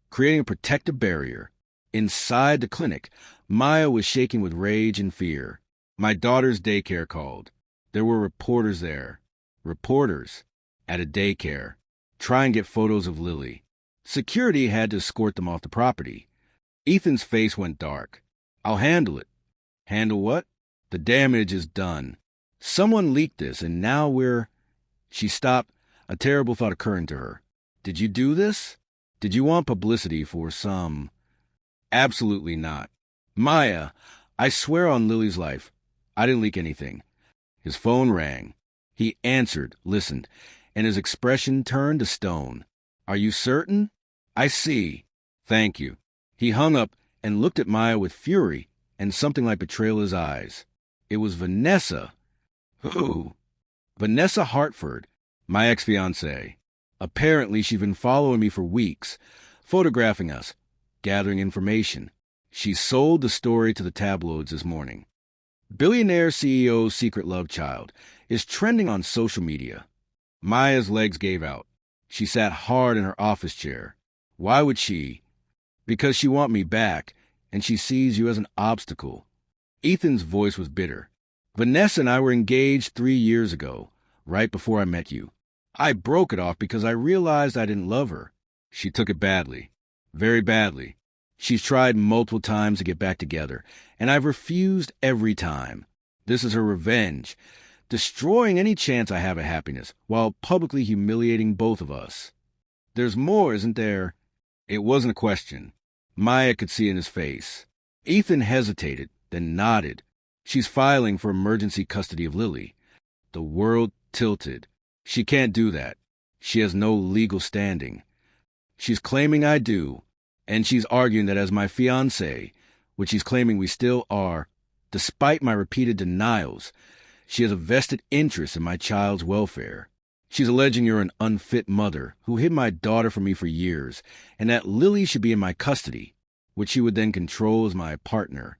creating a protective barrier. Inside the clinic, Maya was shaking with rage and fear. My daughter's daycare called. There were reporters there. Reporters at a daycare. Try and get photos of Lily. Security had to escort them off the property. Ethan's face went dark. I'll handle it. Handle what? The damage is done. Someone leaked this, and now we're... She stopped, a terrible thought occurring to her. Did you do this? Did you want publicity for some... Absolutely not. Maya, I swear on Lily's life, I didn't leak anything. His phone rang. He answered, listened, and his expression turned to stone. Are you certain? I see. Thank you. He hung up and looked at Maya with fury and something like betrayal in his eyes. It was Vanessa. Who? Vanessa Hartford, my ex-fiancée. Apparently she'd been following me for weeks, photographing us, gathering information. She sold the story to the tabloids this morning. Billionaire CEO's secret love child is trending on social media. Maya's legs gave out. She sat hard in her office chair. Why would she? Because she want me back, and she sees you as an obstacle. Ethan's voice was bitter. Vanessa and I were engaged 3 years ago, right before I met you. I broke it off because I realized I didn't love her. She took it badly. Very badly. She's tried multiple times to get back together, and I've refused every time. This is her revenge, destroying any chance I have at happiness, while publicly humiliating both of us. There's more, isn't there? It wasn't a question. Maya could see in his face. Ethan hesitated, then nodded. She's filing for emergency custody of Lily. The world tilted. She can't do that. She has no legal standing. She's claiming I do, and she's arguing that as my fiancé, which she's claiming we still are, despite my repeated denials, she has a vested interest in my child's welfare. She's alleging you're an unfit mother who hid my daughter from me for years, and that Lily should be in my custody, which she would then control as my partner.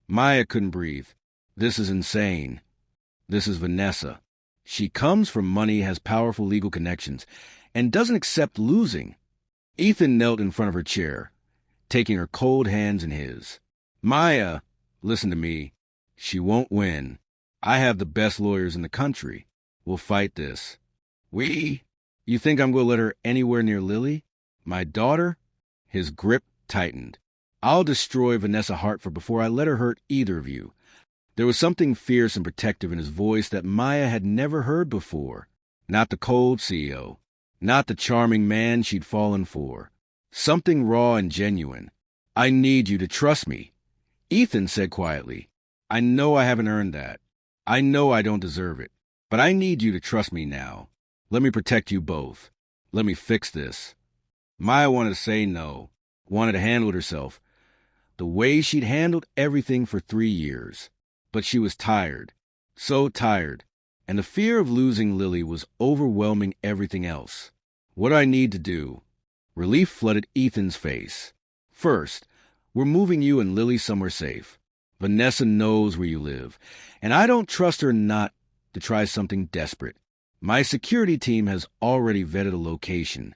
Maya couldn't breathe. This is insane. This is Vanessa. She comes from money, has powerful legal connections, and doesn't accept losing. Ethan knelt in front of her chair, taking her cold hands in his. Maya, listen to me. She won't win. I have the best lawyers in the country. We'll fight this. We? You think I'm going to let her anywhere near Lily? My daughter? His grip tightened. I'll destroy Vanessa Hartford before I let her hurt either of you. There was something fierce and protective in his voice that Maya had never heard before. Not the cold CEO. Not the charming man she'd fallen for. Something raw and genuine. I need you to trust me. Ethan said quietly, I know I haven't earned that. I know I don't deserve it. But I need you to trust me now. Let me protect you both. Let me fix this. Maya wanted to say no. Wanted to handle it herself. The way she'd handled everything for 3 years. But she was tired. So tired. And the fear of losing Lily was overwhelming everything else. What I need to do. Relief flooded Ethan's face. First, we're moving you and Lily somewhere safe. Vanessa knows where you live, and I don't trust her not to try something desperate. My security team has already vetted a location.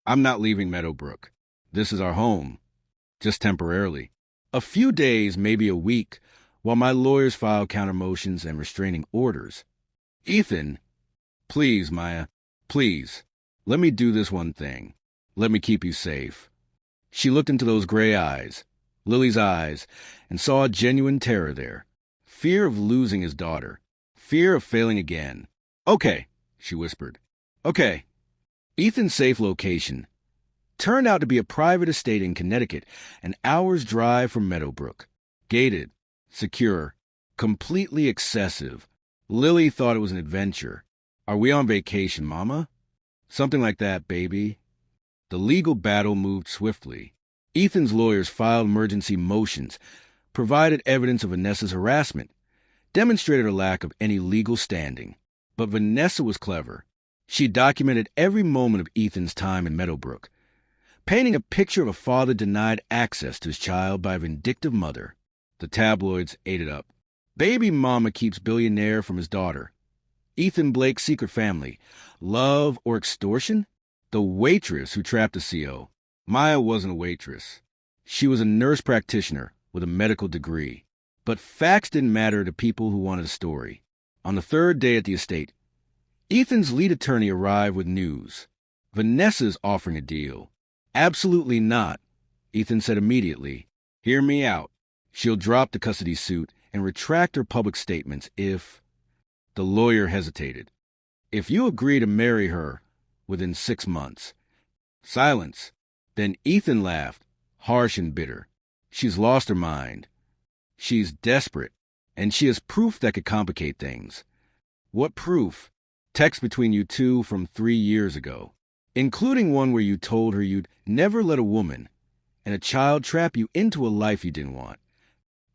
I'm not leaving Meadowbrook. This is our home. Just temporarily. A few days, maybe a week, while my lawyers file countermotions and restraining orders. Ethan, please, Maya, please, let me do this one thing. Let me keep you safe. She looked into those gray eyes, Lily's eyes, and saw a genuine terror there. Fear of losing his daughter. Fear of failing again. Okay, she whispered. Okay. Ethan's safe location turned out to be a private estate in Connecticut, an hour's drive from Meadowbrook. Gated, secure, completely excessive. Lily thought it was an adventure. Are we on vacation, Mama? Something like that, baby. The legal battle moved swiftly. Ethan's lawyers filed emergency motions, provided evidence of Vanessa's harassment, demonstrated her lack of any legal standing. But Vanessa was clever. She documented every moment of Ethan's time in Meadowbrook, painting a picture of a father denied access to his child by a vindictive mother. The tabloids ate it up. Baby mama keeps billionaire from his daughter. Ethan Blake's secret family. Love or extortion? The waitress who trapped the CO. Maya wasn't a waitress. She was a nurse practitioner with a medical degree. But facts didn't matter to people who wanted a story. On the third day at the estate, Ethan's lead attorney arrived with news. Vanessa's offering a deal. Absolutely not, Ethan said immediately. Hear me out. She'll drop the custody suit and retract her public statements if... The lawyer hesitated. If you agree to marry her within 6 months. Silence. Then Ethan laughed, harsh and bitter. She's lost her mind. She's desperate, and she has proof that could complicate things. What proof? Text between you two from 3 years ago, including one where you told her you'd never let a woman and a child trap you into a life you didn't want.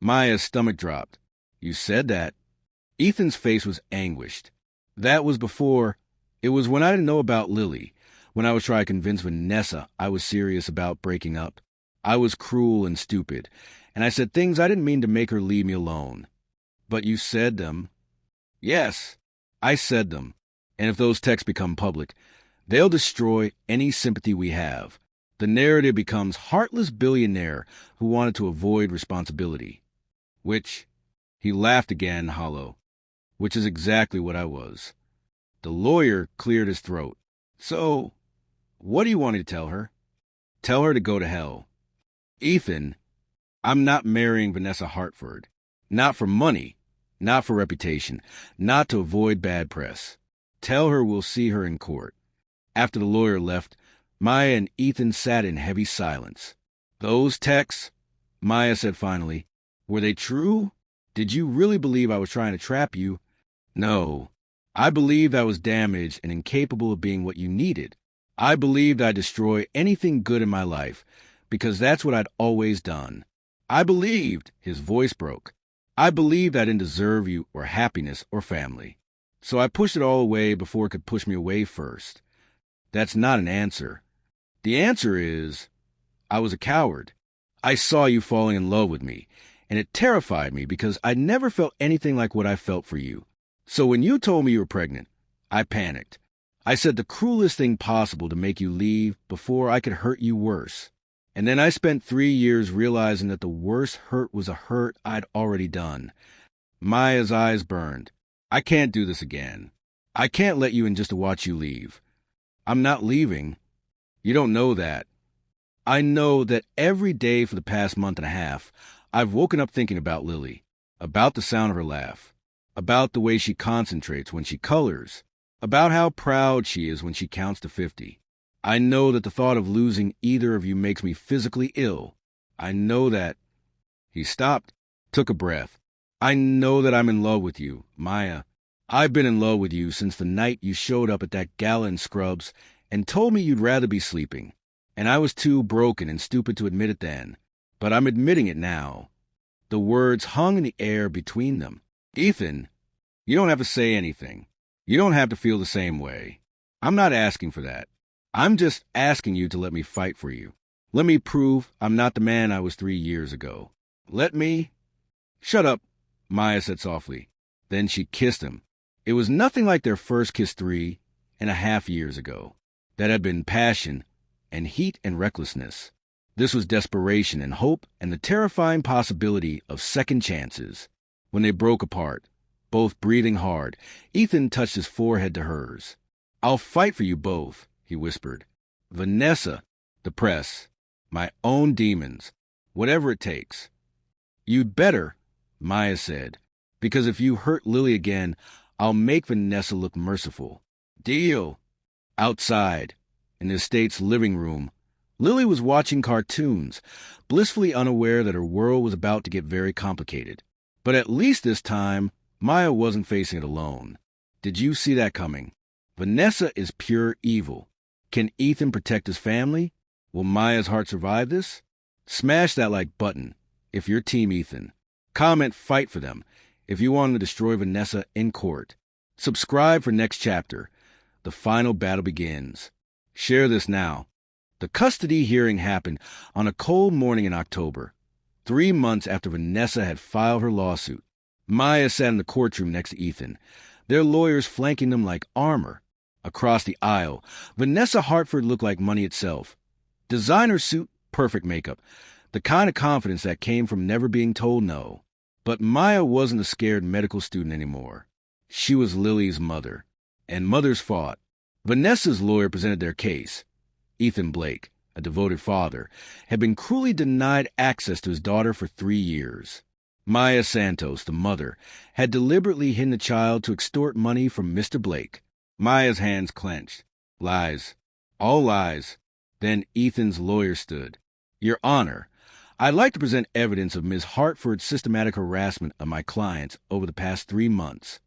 Maya's stomach dropped. You said that. Ethan's face was anguished. That was before. It was when I didn't know about Lily, when I was trying to convince Vanessa I was serious about breaking up. I was cruel and stupid, and I said things I didn't mean to make her leave me alone. But you said them. Yes, I said them. And if those texts become public, they'll destroy any sympathy we have. The narrative becomes heartless billionaire who wanted to avoid responsibility. Which, he laughed again, hollow, which is exactly what I was. The lawyer cleared his throat. So, what do you want me to tell her? Tell her to go to hell. Ethan, I'm not marrying Vanessa Hartford. Not for money, not for reputation, not to avoid bad press. Tell her we'll see her in court. After the lawyer left, Maya and Ethan sat in heavy silence. Those texts, Maya said finally, were they true? Did you really believe I was trying to trap you? No. I believed I was damaged and incapable of being what you needed. I believed I'd destroy anything good in my life, because that's what I'd always done. I believed, his voice broke. I believed I didn't deserve you or happiness or family. So I pushed it all away before it could push me away first. That's not an answer. The answer is, I was a coward. I saw you falling in love with me, and it terrified me because I never felt anything like what I felt for you. So when you told me you were pregnant, I panicked. I said the cruelest thing possible to make you leave before I could hurt you worse. And then I spent 3 years realizing that the worst hurt was a hurt I'd already done. Maya's eyes burned. I can't do this again. I can't let you in just to watch you leave. I'm not leaving. You don't know that. I know that every day for the past month and a half, I've woken up thinking about Lily, about the sound of her laugh, about the way she concentrates when she colors, about how proud she is when she counts to 50. I know that the thought of losing either of you makes me physically ill. I know that. He stopped, took a breath. I know that I'm in love with you, Maya. I've been in love with you since the night you showed up at that gala in Scrubs and told me you'd rather be sleeping. And I was too broken and stupid to admit it then. But I'm admitting it now. The words hung in the air between them. Ethan, you don't have to say anything. You don't have to feel the same way. I'm not asking for that. I'm just asking you to let me fight for you. Let me prove I'm not the man I was 3 years ago. Let me... Shut up, Maya said softly. Then she kissed him. It was nothing like their first kiss 3.5 years ago. That had been passion and heat and recklessness. This was desperation and hope and the terrifying possibility of second chances. When they broke apart, both breathing hard, Ethan touched his forehead to hers. I'll fight for you both, he whispered. Vanessa, the press, my own demons, whatever it takes. You'd better, Maya said, because if you hurt Lily again, I'll make Vanessa look merciful. Deal. Outside, in the estate's living room, Lily was watching cartoons, blissfully unaware that her world was about to get very complicated. But at least this time, Maya wasn't facing it alone. Did you see that coming? Vanessa is pure evil. Can Ethan protect his family? Will Maya's heart survive this? Smash that like button if you're Team Ethan. Comment fight for them if you want to destroy Vanessa in court. Subscribe for next chapter. The final battle begins. Share this now. The custody hearing happened on a cold morning in October, 3 months after Vanessa had filed her lawsuit. Maya sat in the courtroom next to Ethan, their lawyers flanking them like armor. Across the aisle, Vanessa Hartford looked like money itself. Designer suit, perfect makeup, the kind of confidence that came from never being told no. But Maya wasn't a scared medical student anymore. She was Lily's mother, and mothers fought. Vanessa's lawyer presented their case. Ethan Blake, a devoted father, had been cruelly denied access to his daughter for 3 years. Maya Santos, the mother, had deliberately hidden the child to extort money from Mr. Blake. Maya's hands clenched. Lies. All lies. Then Ethan's lawyer stood. Your Honor, I'd like to present evidence of Ms. Hartford's systematic harassment of my clients over the past 3 months.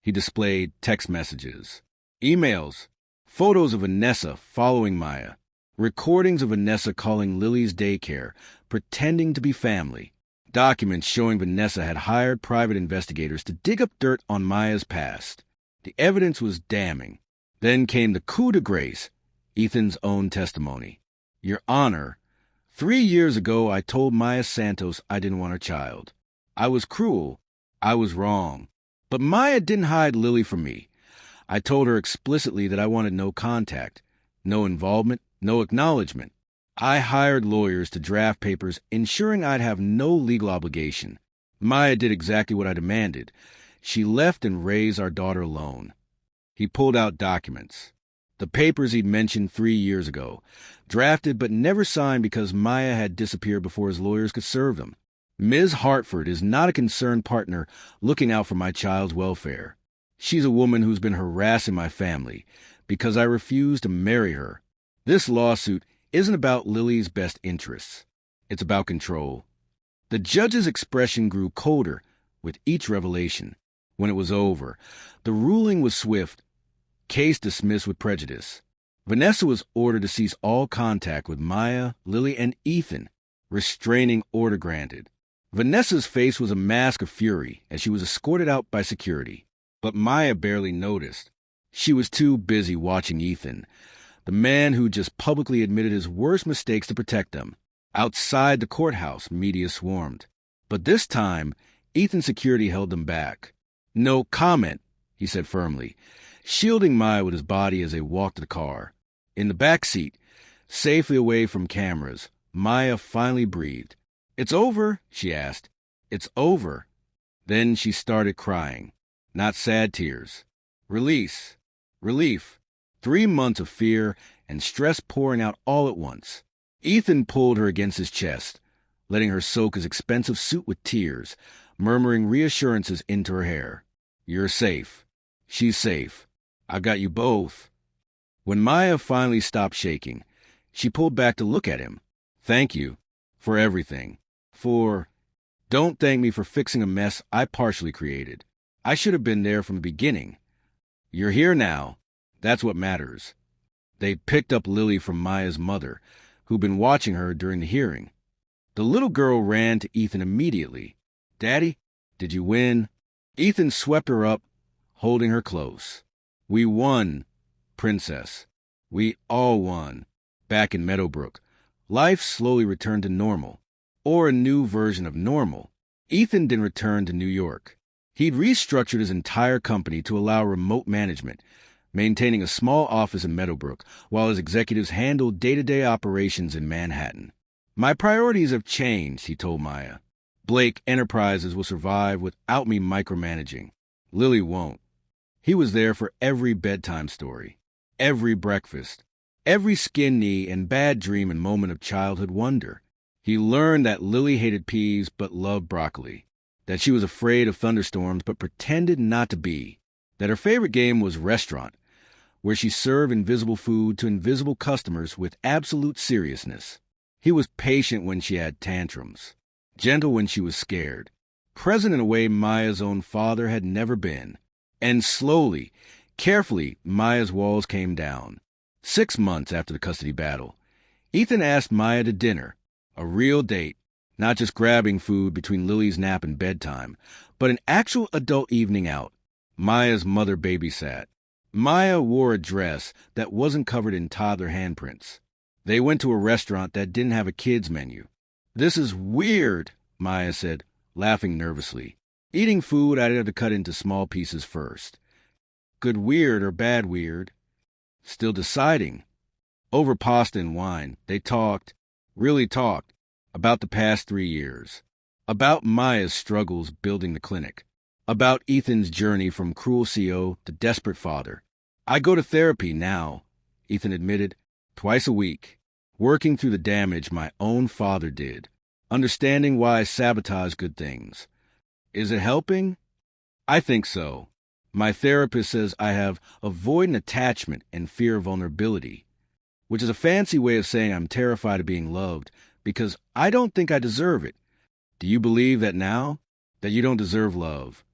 He displayed text messages, emails, photos of Vanessa following Maya, recordings of Vanessa calling Lily's daycare, pretending to be family, documents showing Vanessa had hired private investigators to dig up dirt on Maya's past. The evidence was damning. Then came the coup de grace, Ethan's own testimony. Your Honor, 3 years ago I told Maya Santos I didn't want her child. I was cruel. I was wrong. But Maya didn't hide Lily from me. I told her explicitly that I wanted no contact, no involvement, no acknowledgement. I hired lawyers to draft papers, ensuring I'd have no legal obligation. Maya did exactly what I demanded. She left and raised our daughter alone. He pulled out documents. The papers he'd mentioned 3 years ago, drafted but never signed because Maya had disappeared before his lawyers could serve them. Ms. Hartford is not a concerned partner looking out for my child's welfare. She's a woman who's been harassing my family because I refused to marry her. This lawsuit isn't about Lily's best interests. It's about control. The judge's expression grew colder with each revelation. When it was over, the ruling was swift. Case dismissed with prejudice. Vanessa was ordered to cease all contact with Maya, Lily, and Ethan. Restraining order granted. Vanessa's face was a mask of fury as she was escorted out by security. But Maya barely noticed. She was too busy watching Ethan, the man who just publicly admitted his worst mistakes to protect them. Outside the courthouse, media swarmed. But this time, Ethan's security held them back. "No comment," he said firmly, shielding Maya with his body as they walked to the car. In the back seat, safely away from cameras, Maya finally breathed. "It's over?" she asked. "It's over." Then she started crying. Not sad tears. Release. Relief. 3 months of fear and stress pouring out all at once. Ethan pulled her against his chest, letting her soak his expensive suit with tears, murmuring reassurances into her hair. "You're safe. She's safe. I've got you both." When Maya finally stopped shaking, she pulled back to look at him. "Thank you. For everything. Don't thank me for fixing a mess I partially created. I should have been there from the beginning. You're here now. That's what matters." They picked up Lily from Maya's mother, who'd been watching her during the hearing. The little girl ran to Ethan immediately. "Daddy, did you win?" Ethan swept her up, holding her close. "We won, Princess. We all won." Back in Meadowbrook, life slowly returned to normal, or a new version of normal. Ethan didn't return to New York. He'd restructured his entire company to allow remote management, maintaining a small office in Meadowbrook while his executives handled day-to-day operations in Manhattan. "My priorities have changed," he told Maya. "Blake Enterprises will survive without me micromanaging. Lily won't." He was there for every bedtime story, every breakfast, every skin knee and bad dream and moment of childhood wonder. He learned that Lily hated peas but loved broccoli, that she was afraid of thunderstorms but pretended not to be, that her favorite game was restaurant, where she served invisible food to invisible customers with absolute seriousness. He was patient when she had tantrums, gentle when she was scared, present in a way Maya's own father had never been. And slowly, carefully, Maya's walls came down. 6 months after the custody battle, Ethan asked Maya to dinner, a real date, not just grabbing food between Lily's nap and bedtime, but an actual adult evening out. Maya's mother babysat. Maya wore a dress that wasn't covered in toddler handprints. They went to a restaurant that didn't have a kids menu. "This is weird," Maya said, laughing nervously. Eating food I'd have to cut into small pieces first. Good weird or bad weird? Still deciding. Over pasta and wine, they talked, really talked, about the past 3 years. About Maya's struggles building the clinic. About Ethan's journey from cruel CO to desperate father. "I go to therapy now," Ethan admitted, "twice a week, working through the damage my own father did, understanding why I sabotage good things. Is it helping? I think so. My therapist says I have avoidant attachment and fear of vulnerability, which is a fancy way of saying I'm terrified of being loved because I don't think I deserve it. Do you believe that now? That you don't deserve love?"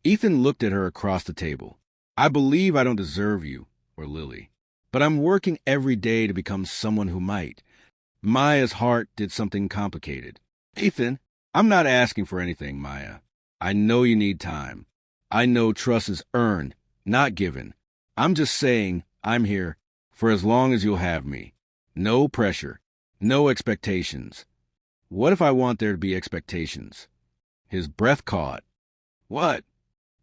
Ethan looked at her across the table. "I believe I don't deserve you, or Lily, but I'm working every day to become someone who might." Maya's heart did something complicated. "Ethan, I'm not asking for anything, Maya. I know you need time. I know trust is earned, not given. I'm just saying I'm here for as long as you'll have me. No pressure, no expectations. What if I want there to be expectations?" His breath caught. "What?"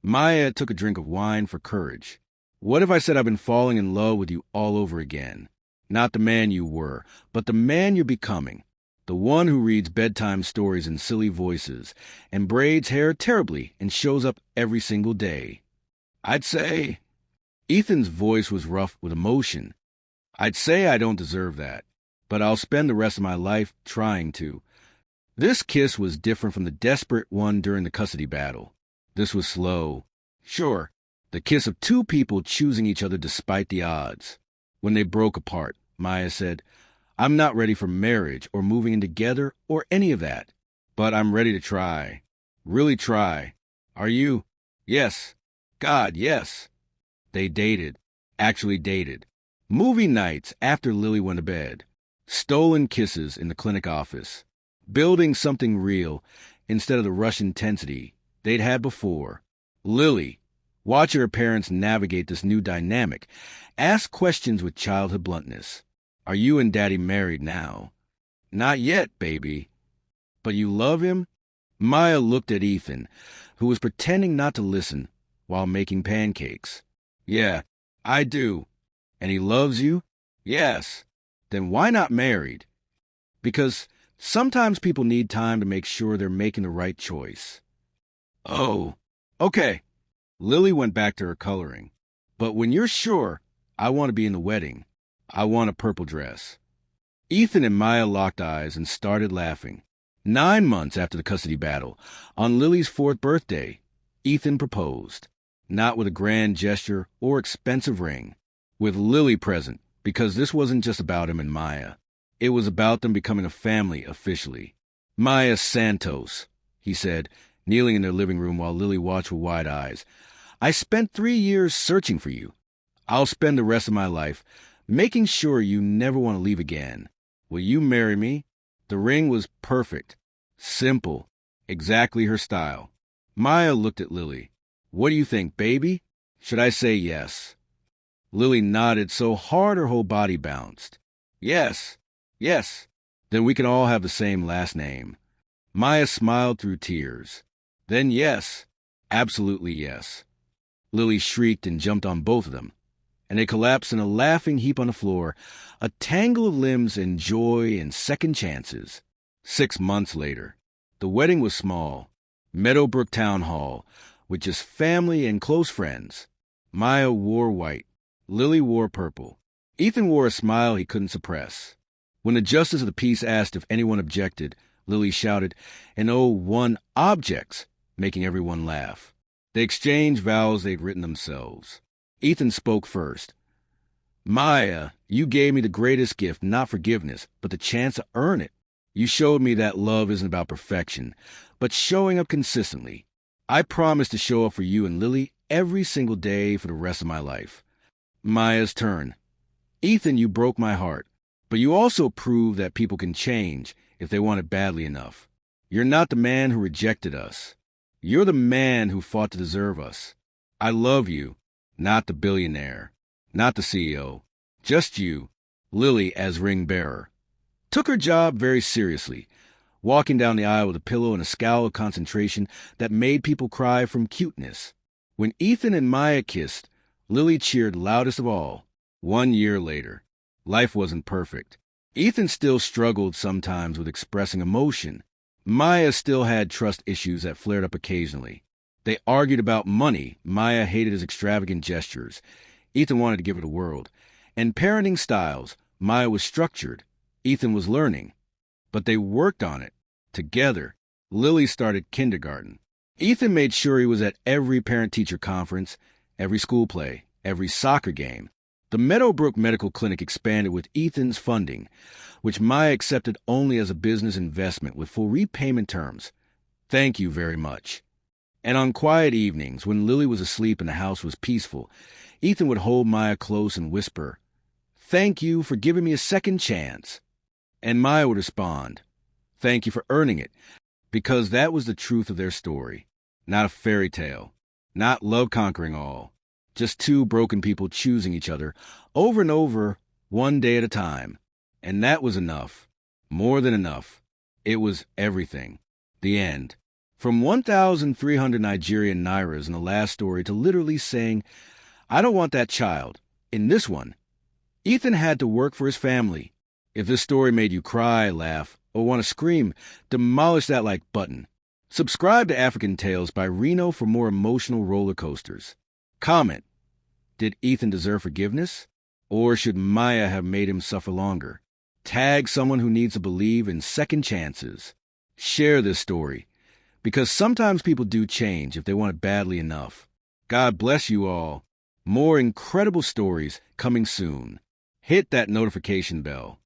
Maya took a drink of wine for courage. "What if I said I've been falling in love with you all over again? Not the man you were, but the man you're becoming. The one who reads bedtime stories in silly voices and braids hair terribly and shows up every single day. I'd say... Ethan's voice was rough with emotion. I'd say I don't deserve that, but I'll spend the rest of my life trying to. This kiss was different from the desperate one during the custody battle. This was slow. Sure, the kiss of two people choosing each other despite the odds. When they broke apart, Maya said, "I'm not ready for marriage or moving in together or any of that, but I'm ready to try. Really try. Are you?" "Yes. God, yes." They dated. Actually dated. Movie nights after Lily went to bed. Stolen kisses in the clinic office. Building something real instead of the rush intensity they'd had before. Lily, watching her parents navigate this new dynamic, asked questions with childhood bluntness. "Are you and Daddy married now?" "Not yet, baby." "But you love him?" Maya looked at Ethan, who was pretending not to listen while making pancakes. "Yeah, I do." "And he loves you?" "Yes." "Then why not married?" "Because sometimes people need time to make sure they're making the right choice." "Oh, okay." Lily went back to her coloring. "But when you're sure, I want to be in the wedding. I want a purple dress." Ethan and Maya locked eyes and started laughing. 9 months after the custody battle, on Lily's 4th birthday, Ethan proposed. Not with a grand gesture or expensive ring. With Lily present, because this wasn't just about him and Maya. It was about them becoming a family officially. "Maya Santos," he said, kneeling in their living room while Lily watched with wide eyes. "I spent 3 years searching for you. I'll spend the rest of my life making sure you never want to leave again. Will you marry me?" The ring was perfect. Simple. Exactly her style. Maya looked at Lily. "What do you think, baby? Should I say yes?" Lily nodded so hard her whole body bounced. "Yes. Yes. Then we can all have the same last name." Maya smiled through tears. "Then yes. Absolutely yes." Lily shrieked and jumped on both of them, and they collapsed in a laughing heap on the floor, a tangle of limbs and joy and second chances. 6 months later, the wedding was small. Meadowbrook Town Hall, with just family and close friends. Maya wore white. Lily wore purple. Ethan wore a smile he couldn't suppress. When the justice of the peace asked if anyone objected, Lily shouted, "And oh, one objects," making everyone laugh. They exchanged vows they'd written themselves. Ethan spoke first. "Maya, you gave me the greatest gift, not forgiveness, but the chance to earn it. You showed me that love isn't about perfection, but showing up consistently. I promise to show up for you and Lily every single day for the rest of my life." Maya's turn. "Ethan, you broke my heart, but you also proved that people can change if they want it badly enough. You're not the man who rejected us. You're the man who fought to deserve us. I love you, not the billionaire, not the CEO, just you." Lily as ring bearer. Took her job very seriously, walking down the aisle with a pillow and a scowl of concentration that made people cry from cuteness. When Ethan and Maya kissed, Lily cheered loudest of all. 1 year later. Life wasn't perfect. Ethan still struggled sometimes with expressing emotion. Maya still had trust issues that flared up occasionally. They argued about money. Maya hated his extravagant gestures. Ethan wanted to give her the world. And parenting styles. Maya was structured. Ethan was learning. But they worked on it. Together. Lily started kindergarten. Ethan made sure he was at every parent-teacher conference, every school play, every soccer game. The Meadowbrook Medical Clinic expanded with Ethan's funding, which Maya accepted only as a business investment with full repayment terms. "Thank you very much." And on quiet evenings, when Lily was asleep and the house was peaceful, Ethan would hold Maya close and whisper, "Thank you for giving me a second chance." And Maya would respond, "Thank you for earning it," because that was the truth of their story. Not a fairy tale. Not love conquering all. Just two broken people choosing each other over and over, one day at a time. And that was enough. More than enough. It was everything. The end. From 1,300 Nigerian nairas in the last story to literally saying, "I don't want that child. In this one, Ethan had to work for his family. If this story made you cry, laugh, or want to scream, demolish that like button. Subscribe to African Tales by Reno for more emotional roller coasters. Comment, did Ethan deserve forgiveness? Or should Maya have made him suffer longer? Tag someone who needs to believe in second chances. Share this story, because sometimes people do change if they want it badly enough. God bless you all. More incredible stories coming soon. Hit that notification bell.